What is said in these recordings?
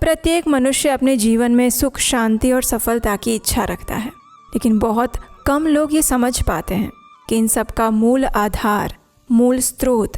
प्रत्येक मनुष्य अपने जीवन में सुख, शांति और सफलता की इच्छा रखता है, लेकिन बहुत कम लोग ये समझ पाते हैं कि इन सब का मूल आधार, मूल स्रोत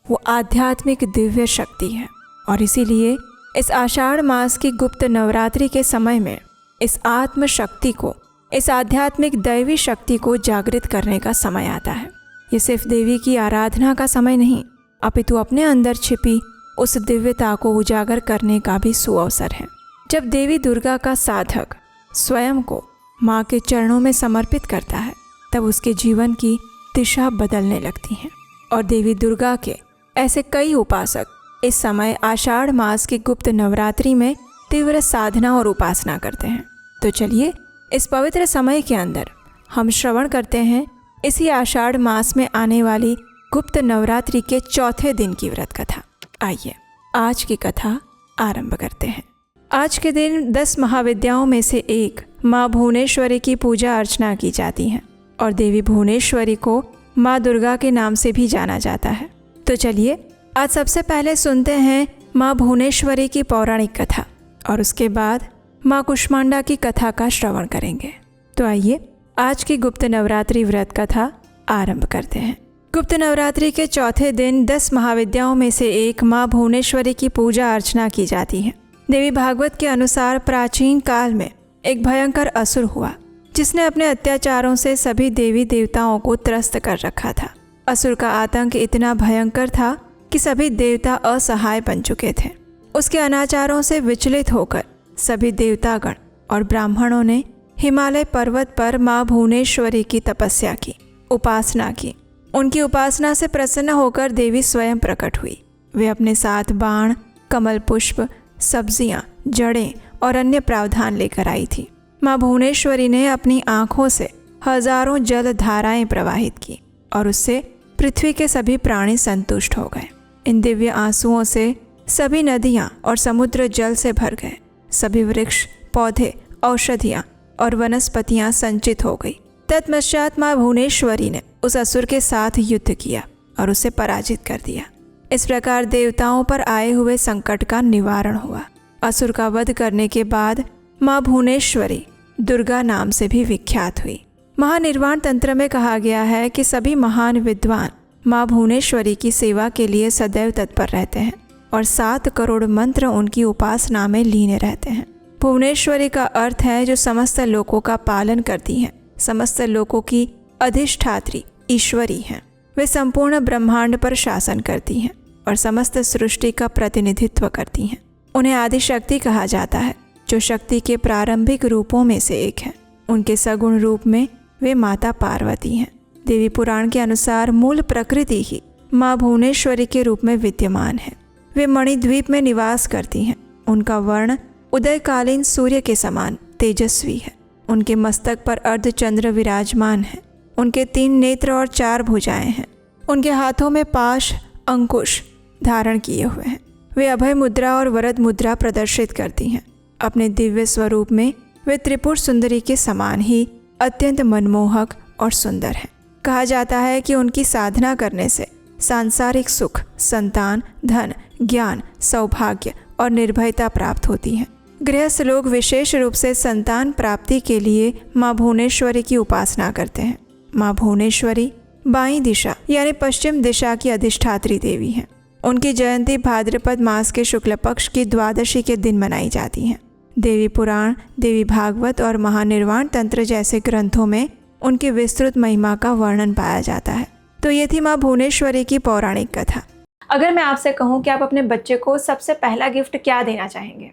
वो आध्यात्मिक दिव्य शक्ति है। और इसीलिए इस आषाढ़ मास की गुप्त नवरात्रि के समय में इस आत्म शक्ति को, इस आध्यात्मिक दैवी शक्ति को जागृत करने का समय आता है। ये सिर्फ देवी की आराधना का समय नहीं, अपितु अपने अंदर छिपी उस दिव्यता को उजागर करने का भी सुअवसर है। जब देवी दुर्गा का साधक स्वयं को माँ के चरणों में समर्पित करता है, तब उसके जीवन की दिशा बदलने लगती है। और देवी दुर्गा के ऐसे कई उपासक इस समय आषाढ़ मास की गुप्त नवरात्रि में तीव्र साधना और उपासना करते हैं। तो चलिए इस पवित्र समय के अंदर हम श्रवण करते हैं इसी आषाढ़ मास में आने वाली गुप्त नवरात्रि के चौथे दिन की व्रत कथा। आइए आज की कथा आरंभ करते हैं। आज के दिन 10 महाविद्याओं में से एक माँ भुवनेश्वरी की पूजा अर्चना की जाती है और देवी भुवनेश्वरी को माँ दुर्गा के नाम से भी जाना जाता है। तो चलिए आज सबसे पहले सुनते हैं माँ भुवनेश्वरी की पौराणिक कथा और उसके बाद माँ कुष्मांडा की कथा का श्रवण करेंगे। तो आइए आज की गुप्त नवरात्रि व्रत कथा आरंभ करते हैं। गुप्त नवरात्रि के चौथे दिन 10 महाविद्याओं में से एक माँ भुवनेश्वरी की पूजा अर्चना की जाती है। देवी भागवत के अनुसार प्राचीन काल में एक भयंकर असुर हुआ जिसने अपने अत्याचारों से सभी देवी देवताओं को त्रस्त कर रखा था। असुर का आतंक इतना भयंकर था कि सभी देवता असहाय बन चुके थे। उसके अनाचारों से विचलित होकर सभी देवतागण और ब्राह्मणों ने हिमालय पर्वत पर माँ भुवनेश्वरी की तपस्या की, उपासना की। उनकी उपासना से प्रसन्न होकर देवी स्वयं प्रकट हुई। वे अपने साथ बाण, कमल पुष्प, सब्जियां, जड़ें और अन्य प्रावधान लेकर आई थी। माँ भुवनेश्वरी ने अपनी आँखों से हजारों जल धाराएं प्रवाहित की और उससे पृथ्वी के सभी प्राणी संतुष्ट हो गए। इन दिव्य आंसुओं से सभी नदियाँ और समुद्र जल से भर गए। सभी वृक्ष, पौधे, औषधियाँ और वनस्पतियाँ संचित हो गई। तत्पश्चात माँ भुवनेश्वरी ने उस असुर के साथ युद्ध किया और उसे पराजित कर दिया। इस प्रकार देवताओं पर आए हुए संकट का निवारण हुआ। असुर का वध करने के बाद माँ भुवनेश्वरी दुर्गा नाम से भी विख्यात हुई। महानिर्वाण तंत्र में कहा गया है कि सभी महान विद्वान माँ भुवनेश्वरी की सेवा के लिए सदैव तत्पर रहते हैं और 7 करोड़ मंत्र उनकी उपासना में लीन रहते हैं। भुवनेश्वरी का अर्थ है जो समस्त लोकों का पालन करती हैं, समस्त लोकों की अधिष्ठात्री ईश्वरी हैं। वे संपूर्ण ब्रह्मांड पर शासन करती हैं और समस्त सृष्टि का प्रतिनिधित्व करती हैं। उन्हें आदि शक्ति कहा जाता है, जो शक्ति के प्रारंभिक रूपों में से एक है। उनके सगुण रूप में वे माता पार्वती हैं। देवी पुराण के अनुसार मूल प्रकृति ही माँ भुवनेश्वरी के रूप में विद्यमान है। वे मणिद्वीप में निवास करती हैं। उनका वर्ण उदयकालीन सूर्य के समान तेजस्वी है। उनके मस्तक पर अर्धचंद्र विराजमान है। उनके 3 नेत्र और 4 भुजाएं हैं। उनके हाथों में पाश, अंकुश धारण किए हुए हैं। वे अभय मुद्रा और वरद मुद्रा प्रदर्शित करती हैं। अपने दिव्य स्वरूप में वे त्रिपुर सुंदरी के समान ही अत्यंत मनमोहक और सुंदर हैं। कहा जाता है कि उनकी साधना करने से सांसारिक सुख, संतान, धन, ज्ञान, सौभाग्य और निर्भयता प्राप्त होती है। गृहस्थ लोग विशेष रूप से संतान प्राप्ति के लिए माँ भुवनेश्वरी की उपासना करते हैं। माँ भुवनेश्वरी बाईं दिशा यानी पश्चिम दिशा की अधिष्ठात्री देवी हैं। उनकी जयंती भाद्रपद मास के शुक्ल पक्ष की द्वादशी के दिन मनाई जाती है। देवी पुराण, देवी भागवत और महानिर्वाण तंत्र जैसे ग्रंथों में उनकी विस्तृत महिमा का वर्णन पाया जाता है। तो ये थी माँ भुवनेश्वरी की पौराणिक कथा। अगर मैं आपसे कहूँ कि आप अपने बच्चे को सबसे पहला गिफ्ट क्या देना चाहेंगे?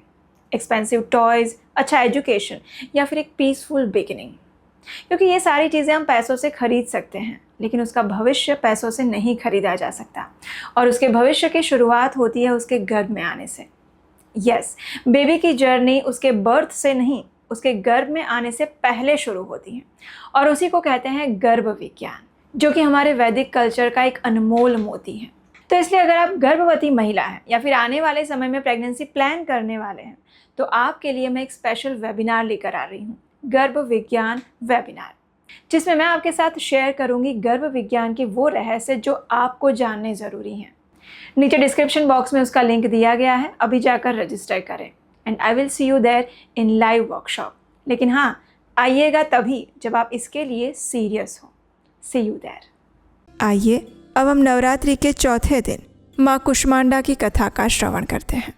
एक्सपेंसिव टॉयज़, अच्छा एजुकेशन या फिर एक पीसफुल बिगिनिंग? क्योंकि ये सारी चीज़ें हम पैसों से खरीद सकते हैं, लेकिन उसका भविष्य पैसों से नहीं खरीदा जा सकता। और उसके भविष्य की शुरुआत होती है उसके गर्भ में आने से। यस, बेबी की जर्नी उसके बर्थ से नहीं, उसके गर्भ में आने से पहले शुरू होती है और उसी को कहते हैं गर्भ विज्ञान, जो कि हमारे वैदिक कल्चर का एक अनमोल मोती है। तो इसलिए अगर आप गर्भवती महिला हैं या फिर आने वाले समय में प्रेगनेंसी प्लान करने वाले हैं, तो आपके लिए मैं एक स्पेशल वेबिनार लेकर आ रही हूँ, गर्भ विज्ञान वेबिनार, जिसमें मैं आपके साथ शेयर करूँगी गर्भ विज्ञान के वो रहस्य जो आपको जानने ज़रूरी हैं। नीचे डिस्क्रिप्शन बॉक्स में उसका लिंक दिया गया है, अभी जाकर रजिस्टर करें। And I will see you there in live workshop. लेकिन हाँ, आइएगा तभी जब आप इसके लिए सीरियस हो। सी यू देयर। आइए अब हम नवरात्रि के चौथे दिन माँ कुष्मांडा की कथा का श्रवण करते हैं।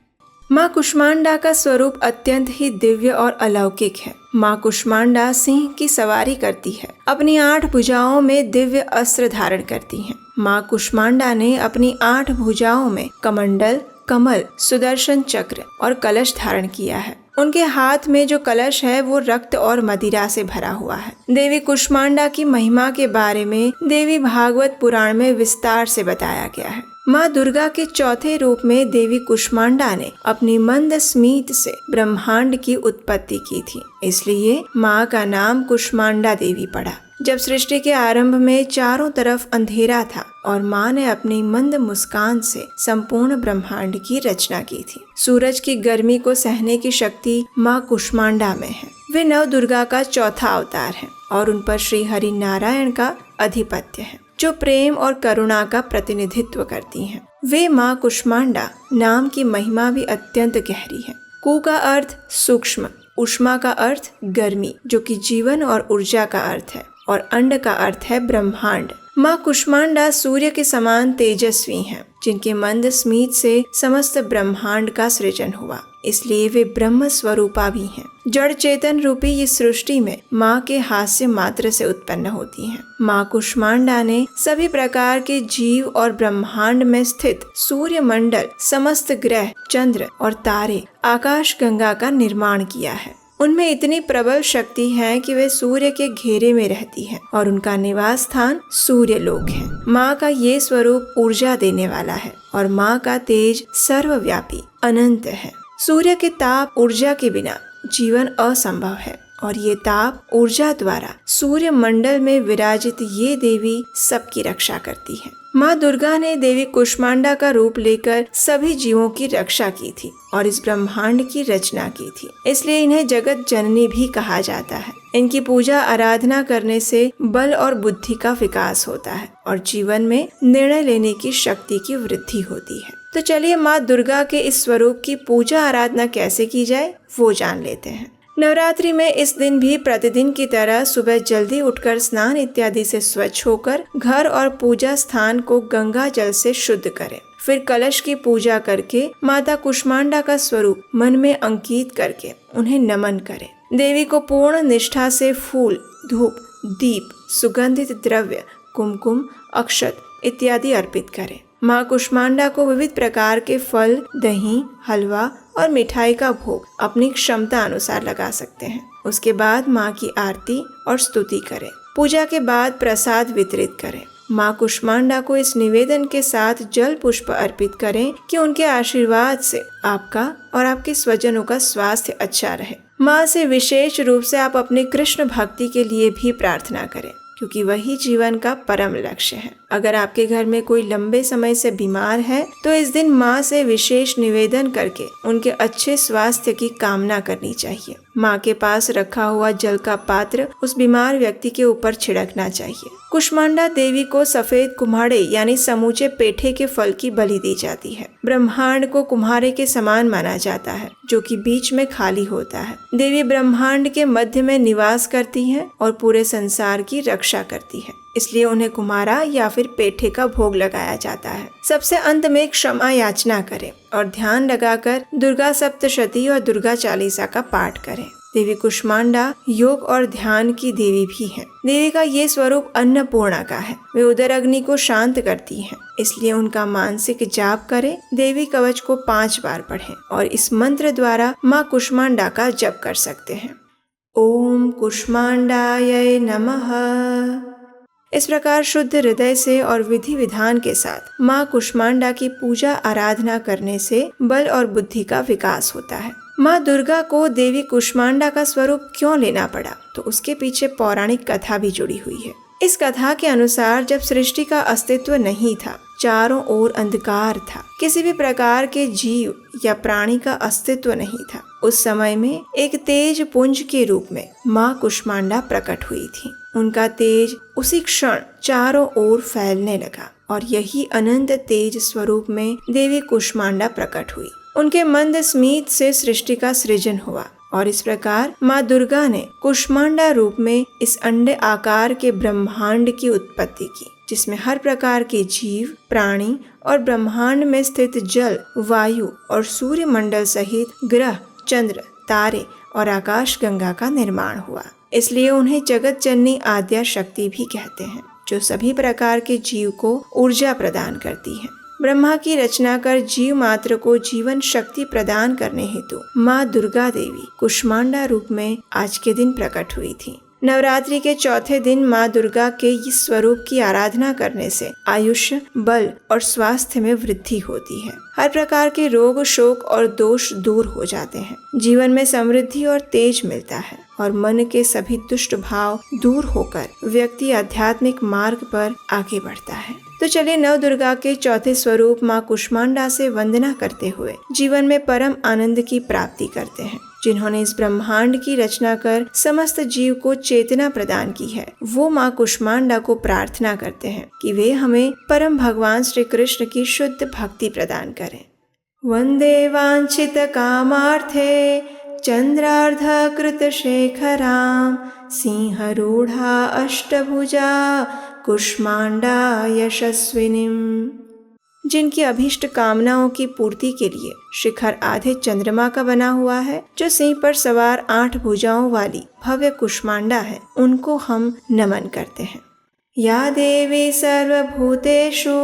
माँ कुष्मांडा का स्वरूप अत्यंत ही दिव्य और अलौकिक है। माँ कुष्मांडा सिंह की सवारी करती है, अपनी 8 भुजाओं में दिव्य अस्त्र धारण करती हैं। माँ कुष्मांडा ने अपनी 8 भुजाओं में कमंडल, कमल, सुदर्शन चक्र और कलश धारण किया है। उनके हाथ में जो कलश है वो रक्त और मदिरा से भरा हुआ है। देवी कुष्मांडा की महिमा के बारे में देवी भागवत पुराण में विस्तार से बताया गया है। माँ दुर्गा के चौथे रूप में देवी कुष्मांडा ने अपनी मंद स्मित से ब्रह्मांड की उत्पत्ति की थी, इसलिए माँ का नाम कुष्मांडा देवी पड़ा। जब सृष्टि के आरंभ में चारों तरफ अंधेरा था और माँ ने अपनी मंद मुस्कान से संपूर्ण ब्रह्मांड की रचना की थी। सूरज की गर्मी को सहने की शक्ति माँ कुष्मांडा में है। वे नव दुर्गा का चौथा अवतार है और उन पर श्री हरि नारायण का अधिपत्य है, जो प्रेम और करुणा का प्रतिनिधित्व करती हैं। वे माँ कुष्मांडा नाम की महिमा भी अत्यंत गहरी है। कु का अर्थ सूक्ष्म, उष्मा का अर्थ गर्मी, जो कि जीवन और ऊर्जा का अर्थ है, और अंड का अर्थ है ब्रह्मांड। माँ कुष्मांडा सूर्य के समान तेजस्वी हैं, जिनके मंद स्मित से समस्त ब्रह्मांड का सृजन हुआ, इसलिए वे ब्रह्म स्वरूपा भी हैं। जड़ चेतन रूपी इस सृष्टि में माँ के हास्य मात्र से उत्पन्न होती हैं। माँ कुष्मांडा ने सभी प्रकार के जीव और ब्रह्मांड में स्थित सूर्य मंडल, समस्त ग्रह, चंद्र और तारे, आकाश गंगा का निर्माण किया है। उनमें इतनी प्रबल शक्ति है कि वे सूर्य के घेरे में रहती हैं और उनका निवास स्थान सूर्य लोक है। माँ का ये स्वरूप ऊर्जा देने वाला है और माँ का तेज सर्वव्यापी अनंत है। सूर्य के ताप ऊर्जा के बिना जीवन असंभव है और ये ताप ऊर्जा द्वारा सूर्य मंडल में विराजित ये देवी सबकी रक्षा करती है। माँ दुर्गा ने देवी कुष्मांडा का रूप लेकर सभी जीवों की रक्षा की थी और इस ब्रह्मांड की रचना की थी, इसलिए इन्हें जगत जननी भी कहा जाता है। इनकी पूजा आराधना करने से बल और बुद्धि का विकास होता है और जीवन में निर्णय लेने की शक्ति की वृद्धि होती है। तो चलिए माँ दुर्गा के इस स्वरूप की पूजा आराधना कैसे की जाए वो जान लेते हैं। नवरात्रि में इस दिन भी प्रतिदिन की तरह सुबह जल्दी उठकर स्नान इत्यादि से स्वच्छ होकर घर और पूजा स्थान को गंगा जल से शुद्ध करें। फिर कलश की पूजा करके माता कुष्मांडा का स्वरूप मन में अंकित करके उन्हें नमन करें। देवी को पूर्ण निष्ठा से फूल, धूप, दीप, सुगंधित द्रव्य, कुमकुम, अक्षत इत्यादि अर्पित करें। माँ कुष्मांडा को विविध प्रकार के फल, दही, हलवा और मिठाई का भोग अपनी क्षमता अनुसार लगा सकते हैं। उसके बाद माँ की आरती और स्तुति करें। पूजा के बाद प्रसाद वितरित करें। माँ कुष्मांडा को इस निवेदन के साथ जल पुष्प अर्पित करें कि उनके आशीर्वाद से आपका और आपके स्वजनों का स्वास्थ्य अच्छा रहे। माँ से विशेष रूप से आप अपने कृष्ण भक्ति के लिए भी प्रार्थना करें, क्योंकि वही जीवन का परम लक्ष्य है। अगर आपके घर में कोई लंबे समय से बीमार है तो इस दिन माँ से विशेष निवेदन करके उनके अच्छे स्वास्थ्य की कामना करनी चाहिए। माँ के पास रखा हुआ जल का पात्र उस बीमार व्यक्ति के ऊपर छिड़कना चाहिए। कुष्मांडा देवी को सफेद कुम्हाड़े यानी समूचे पेठे के फल की बलि दी जाती है। ब्रह्मांड को कुम्हारे के समान माना जाता है, जो कि बीच में खाली होता है। देवी ब्रह्मांड के मध्य में निवास करती है और पूरे संसार की रक्षा करती है, इसलिए उन्हें कुम्हारा या फिर पेठे का भोग लगाया जाता है। सबसे अंत में क्षमा याचना करें और ध्यान लगाकर दुर्गा सप्तशती और दुर्गा चालीसा का पाठ करें। देवी कुष्मांडा योग और ध्यान की देवी भी है। देवी का ये स्वरूप अन्नपूर्णा का है। वे उदर अग्नि को शांत करती हैं, इसलिए उनका मानसिक जाप करें। देवी कवच को 5 बार पढ़ें और इस मंत्र द्वारा माँ कुष्मांडा का जप कर सकते हैं। ओम कुष्मांडाय नमः। इस प्रकार शुद्ध हृदय से और विधि विधान के साथ माँ कुष्मांडा की पूजा आराधना करने से बल और बुद्धि का विकास होता है। माँ दुर्गा को देवी कुष्मांडा का स्वरूप क्यों लेना पड़ा, तो उसके पीछे पौराणिक कथा भी जुड़ी हुई है। इस कथा के अनुसार जब सृष्टि का अस्तित्व नहीं था, चारों ओर अंधकार था, किसी भी प्रकार के जीव या प्राणी का अस्तित्व नहीं था, उस समय में एक तेज पुंज के रूप में माँ कुष्मांडा प्रकट हुई थी। उनका तेज उसी क्षण चारों ओर फैलने लगा और यही अनंत तेज स्वरूप में देवी कुष्मांडा प्रकट हुई। उनके मंद स्मित से सृष्टि का सृजन हुआ और इस प्रकार माँ दुर्गा ने कुष्मांडा रूप में इस अंडे आकार के ब्रह्मांड की उत्पत्ति की, जिसमें हर प्रकार के जीव, प्राणी और ब्रह्मांड में स्थित जल, वायु और सूर्य मंडल सहित ग्रह, चंद्र, तारे और आकाश गंगा का निर्माण हुआ। इसलिए उन्हें जगत जननी आद्या शक्ति भी कहते हैं, जो सभी प्रकार के जीव को ऊर्जा प्रदान करती है। ब्रह्मा की रचना कर जीव मात्र को जीवन शक्ति प्रदान करने हेतु माँ दुर्गा देवी कुष्मांडा रूप में आज के दिन प्रकट हुई थी। नवरात्रि के चौथे दिन माँ दुर्गा के इस स्वरूप की आराधना करने से आयुष्य, बल और स्वास्थ्य में वृद्धि होती है। हर प्रकार के रोग, शोक और दोष दूर हो जाते हैं। जीवन में समृद्धि और तेज मिलता है और मन के सभी दुष्ट भाव दूर होकर व्यक्ति आध्यात्मिक मार्ग पर आगे बढ़ता है। तो चलिए नव दुर्गा के चौथे स्वरूप माँ कुष्मांडा से वंदना करते हुए जीवन में परम आनंद की प्राप्ति करते हैं। जिन्होंने इस ब्रह्मांड की रचना कर समस्त जीव को चेतना प्रदान की है, वो माँ कुष्मांडा को प्रार्थना करते हैं कि वे हमें परम भगवान श्री कृष्ण की शुद्ध भक्ति प्रदान करें। वंदे वांछित कामार्थे चंद्रार्ध कृत शेखराम सिंहरूढ़ा अष्टभुजा कुष्मांडा यशस्विनीम। जिनकी अभीष्ट कामनाओं की पूर्ति के लिए शिखर आधे चंद्रमा का बना हुआ है, जो सिंह पर सवार 8 भुजाओं वाली भव्य कुष्मांडा है, उनको हम नमन करते हैं। या देवी सर्वभूतेषु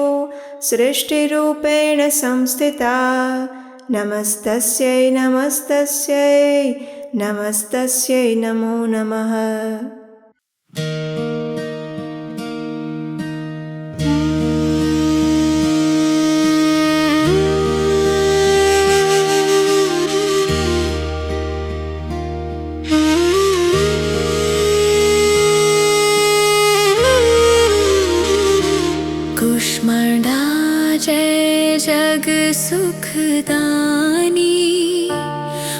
सृष्टिरूपेण संस्थिता नमस्तस्यै नमस्तस्यै नमस्तस्यै नमो नमः। कुष्मांडा जय जग सुखदानी,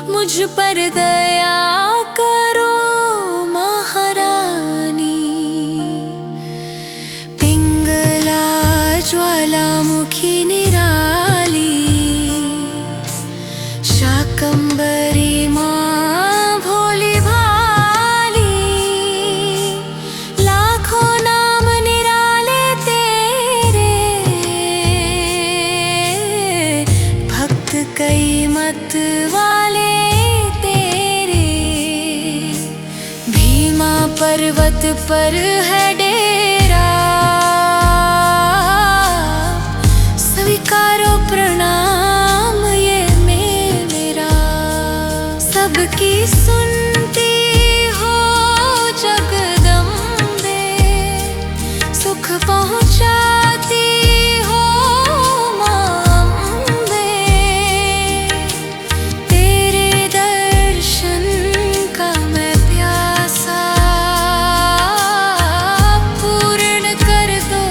मुझ पर दया करो महारानी। पिंगला ज्वालामुखी निराली, शाकंभरी माँ भोली भाली। लाखों नाम निराले तेरे, भक्त कई मत वाले तेरे। भीमा पर्वत पर है डेरा, स्वीकारो प्रणाम ये मेरा। सबकी सुनती हो जगदम्बे, सुख पहुँचाती हो माँ अम्बे। तेरे दर्शन का मैं प्यासा, पूर्ण कर दो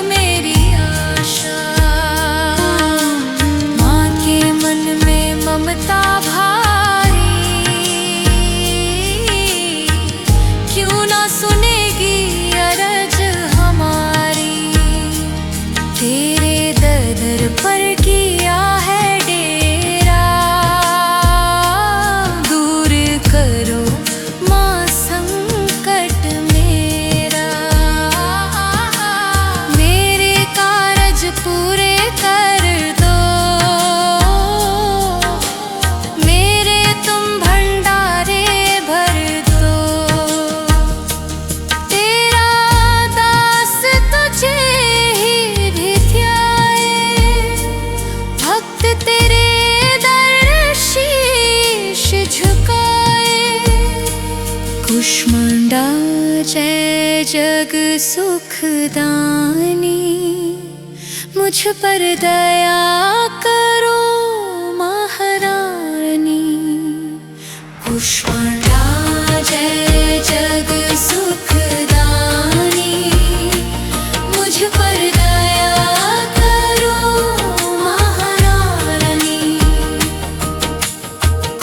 मेरी आशा। माँ के मन में ममता भारी, क्यों ना सुनेगी अरज हमारी। तेरे दर पर किया है डेरा, दूर करो माँ संकट मेरा। मेरे कारज पूरे कर दो, मेरे तुम भंडारे भर दो। तेरा दास तुझे ही धियाए, भक्त तेरे दर शीश झुकाए। कुष्मांडा जय जग सुखदानी, मुझ पर दया करो महारानी। कुष्मांडा जय जग सुखदानी, मुझ पर दया करो महारानी।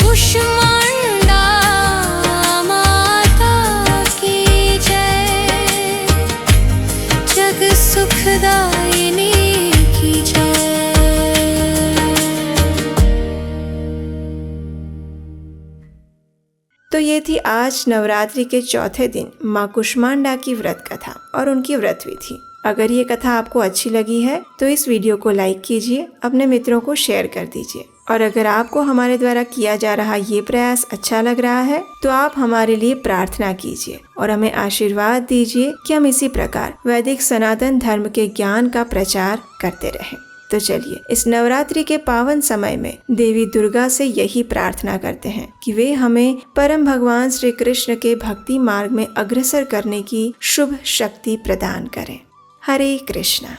कुष्मांडा माता की जय, जग सुखदायिनी की जय। तो ये थी आज नवरात्रि के चौथे दिन माँ कुष्मांडा की व्रत कथा और उनकी व्रत विधि। अगर ये कथा आपको अच्छी लगी है तो इस वीडियो को लाइक कीजिए, अपने मित्रों को शेयर कर दीजिए। और अगर आपको हमारे द्वारा किया जा रहा ये प्रयास अच्छा लग रहा है तो आप हमारे लिए प्रार्थना कीजिए और हमें आशीर्वाद दीजिए कि हम इसी प्रकार वैदिक सनातन धर्म के ज्ञान का प्रचार करते रहें। तो चलिए इस नवरात्रि के पावन समय में देवी दुर्गा से यही प्रार्थना करते हैं कि वे हमें परम भगवान श्री कृष्ण के भक्ति मार्ग में अग्रसर करने की शुभ शक्ति प्रदान करें। हरे कृष्णा।